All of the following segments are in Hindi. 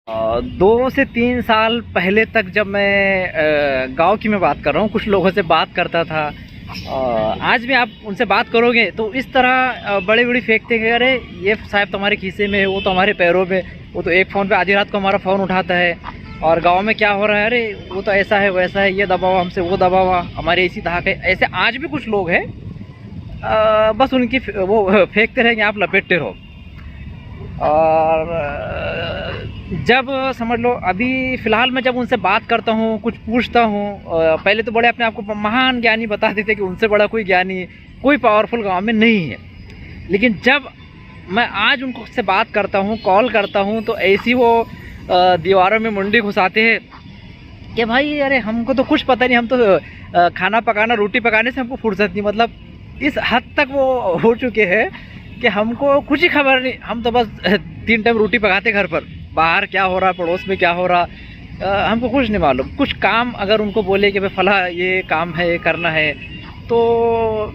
2 से 3 साल पहले तक जब मैं गांव की मैं बात कर रहा हूँ, कुछ लोगों से बात करता था। आज भी आप उनसे बात करोगे तो इस तरह बड़ी बड़ी फेंकते हैं, अरे ये शायद तुम्हारे खीसे में है, वो तो हमारे पैरों में, वो तो एक फ़ोन पे आधी रात को हमारा फ़ोन उठाता है। और गांव में क्या हो रहा है, अरे वो तो ऐसा है वैसा है, ये दबावा हमसे, वो दबावा हमारे, इसी तरह के ऐसे आज भी कुछ लोग हैं। बस उनकी वो फेंकते रहेंगे, आप लपेटते रहो। और जब समझ लो अभी फ़िलहाल मैं जब उनसे बात करता हूँ, कुछ पूछता हूँ, पहले तो बड़े अपने आप को महान ज्ञानी बताते थे कि उनसे बड़ा कोई ज्ञानी, कोई पावरफुल गांव में नहीं है। लेकिन जब मैं आज उनको से बात करता हूँ, कॉल करता हूँ, तो ऐसी वो दीवारों में मुंडी घुसाते हैं कि भाई अरे हमको तो कुछ पता नहीं, हम तो खाना पकाना, रोटी पकाने से हमको फुर्सत नहीं। मतलब इस हद तक वो हो चुके हैं कि हमको कुछ ही खबर नहीं, हम तो बस 3 टाइम रोटी पकाते घर पर, बाहर क्या हो रहा, पड़ोस में क्या हो रहा, हमको कुछ नहीं मालूम। कुछ काम अगर उनको बोले कि भाई फला ये काम है, ये करना है, तो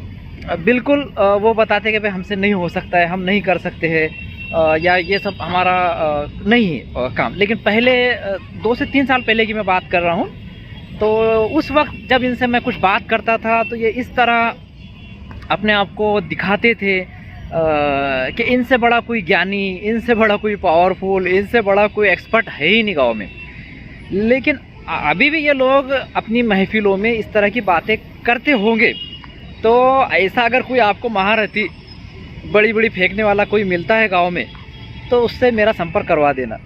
बिल्कुल वो बताते कि भाई हमसे नहीं हो सकता है, हम नहीं कर सकते हैं, या ये सब हमारा नहीं है काम। लेकिन पहले 2 से 3 साल पहले की मैं बात कर रहा हूँ, तो उस वक्त जब इनसे मैं कुछ बात करता था तो ये इस तरह अपने आप को दिखाते थे कि इनसे बड़ा कोई ज्ञानी, इनसे बड़ा कोई पावरफुल, इनसे बड़ा कोई एक्सपर्ट है ही नहीं गाँव में। लेकिन अभी भी ये लोग अपनी महफिलों में इस तरह की बातें करते होंगे। तो ऐसा अगर कोई आपको महारथी बड़ी बड़ी फेंकने वाला कोई मिलता है गांव में, तो उससे मेरा संपर्क करवा देना।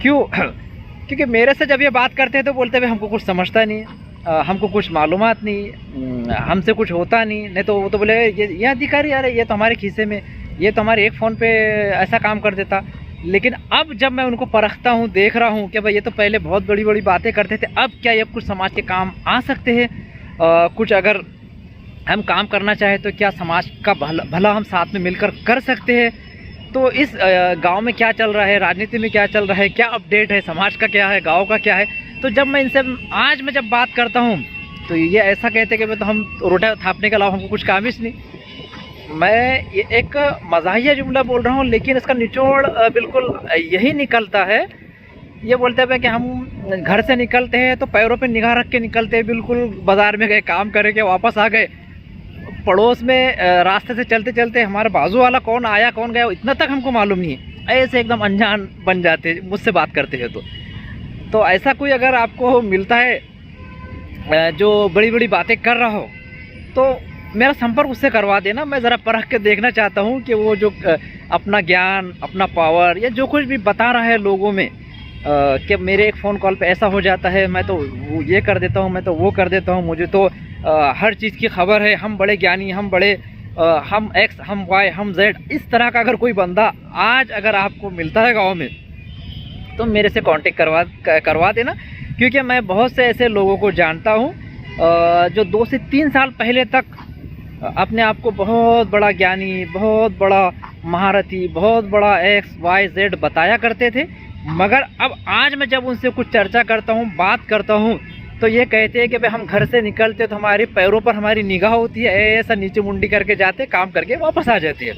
क्यों? क्योंकि मेरे से जब ये बात करते हैं तो बोलते हैं हमको कुछ समझता नहीं, हमको कुछ मालूमात नहीं, हमसे कुछ होता नहीं तो वो तो बोले ये अधिकारी, अरे ये तो हमारे खीसे में, ये तो हमारे एक फ़ोन पे ऐसा काम कर देता। लेकिन अब जब मैं उनको परखता हूँ, देख रहा हूँ कि भाई ये तो पहले बहुत बड़ी बड़ी बातें करते थे, अब क्या ये कुछ समाज के काम आ सकते हैं, कुछ अगर हम काम करना चाहें तो क्या समाज का भला हम साथ में मिलकर कर सकते हैं। तो इस गांव में क्या चल रहा है, राजनीति में क्या चल रहा है, क्या अपडेट है, समाज का क्या है, गांव का क्या है। तो जब मैं इनसे आज मैं जब बात करता हूँ तो ये ऐसा कहते हैं कि तो हम रोटा थापने के अलावा हमको कुछ काम ही नहीं। मैं ये एक मज़ाहिया जुमला बोल रहा हूँ, लेकिन इसका निचोड़ बिल्कुल यही निकलता है। ये बोलते हैं कि हम घर से निकलते हैं तो पैरों पे निगाह रख के निकलते हैं, बिल्कुल बाज़ार में गए, काम करके वापस आ गए, पड़ोस में रास्ते से चलते चलते हमारे बाजू वाला कौन आया कौन गया इतना तक हमको मालूम नहीं है। ऐसे एकदम अनजान बन जाते मुझसे बात करते हैं। तो ऐसा कोई अगर आपको मिलता है जो बड़ी बड़ी बातें कर रहा हो, तो मेरा संपर्क उससे करवा देना। मैं ज़रा परख के देखना चाहता हूँ कि वो जो अपना ज्ञान, अपना पावर या जो कुछ भी बता रहा है लोगों में, कि मेरे एक फ़ोन कॉल पे ऐसा हो जाता है, मैं तो वो ये कर देता हूँ, मैं तो वो कर देता हूँ, मुझे तो हर चीज़ की खबर है, हम बड़े ज्ञानी, हम बड़े हम एक्स, हम वाई, हम जेड, इस तरह का अगर कोई बंदा आज अगर आपको मिलता है गांव में, तो मेरे से कांटेक्ट करवा देना। क्योंकि मैं बहुत से ऐसे लोगों को जानता हूं जो 2 से 3 साल पहले तक अपने आप को बहुत बड़ा ज्ञानी, बहुत बड़ा महारथी, बहुत बड़ा एक्स वाई जेड बताया करते थे। मगर अब आज मैं जब उनसे कुछ चर्चा करता हूं, बात करता हूं, तो ये कहते हैं कि भाई हम घर से निकलते तो हमारे पैरों पर हमारी निगाह होती है, ऐसा नीचे मुंडी करके जाते, काम करके वापस आ जाते हैं,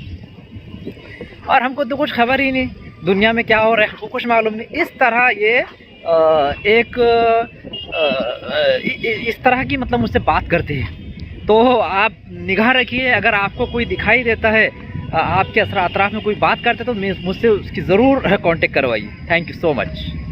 और हमको तो कुछ खबर ही नहीं, दुनिया में क्या हो रहा है हमको कुछ मालूम नहीं। इस तरह ये इस तरह की मतलब मुझसे बात करते हैं। तो आप निगाह रखिए, अगर आपको कोई दिखाई देता है, आपके अतराफ में कोई बात करते तो मुझसे उसकी ज़रूर कांटेक्ट करवाइए। Thank you so much.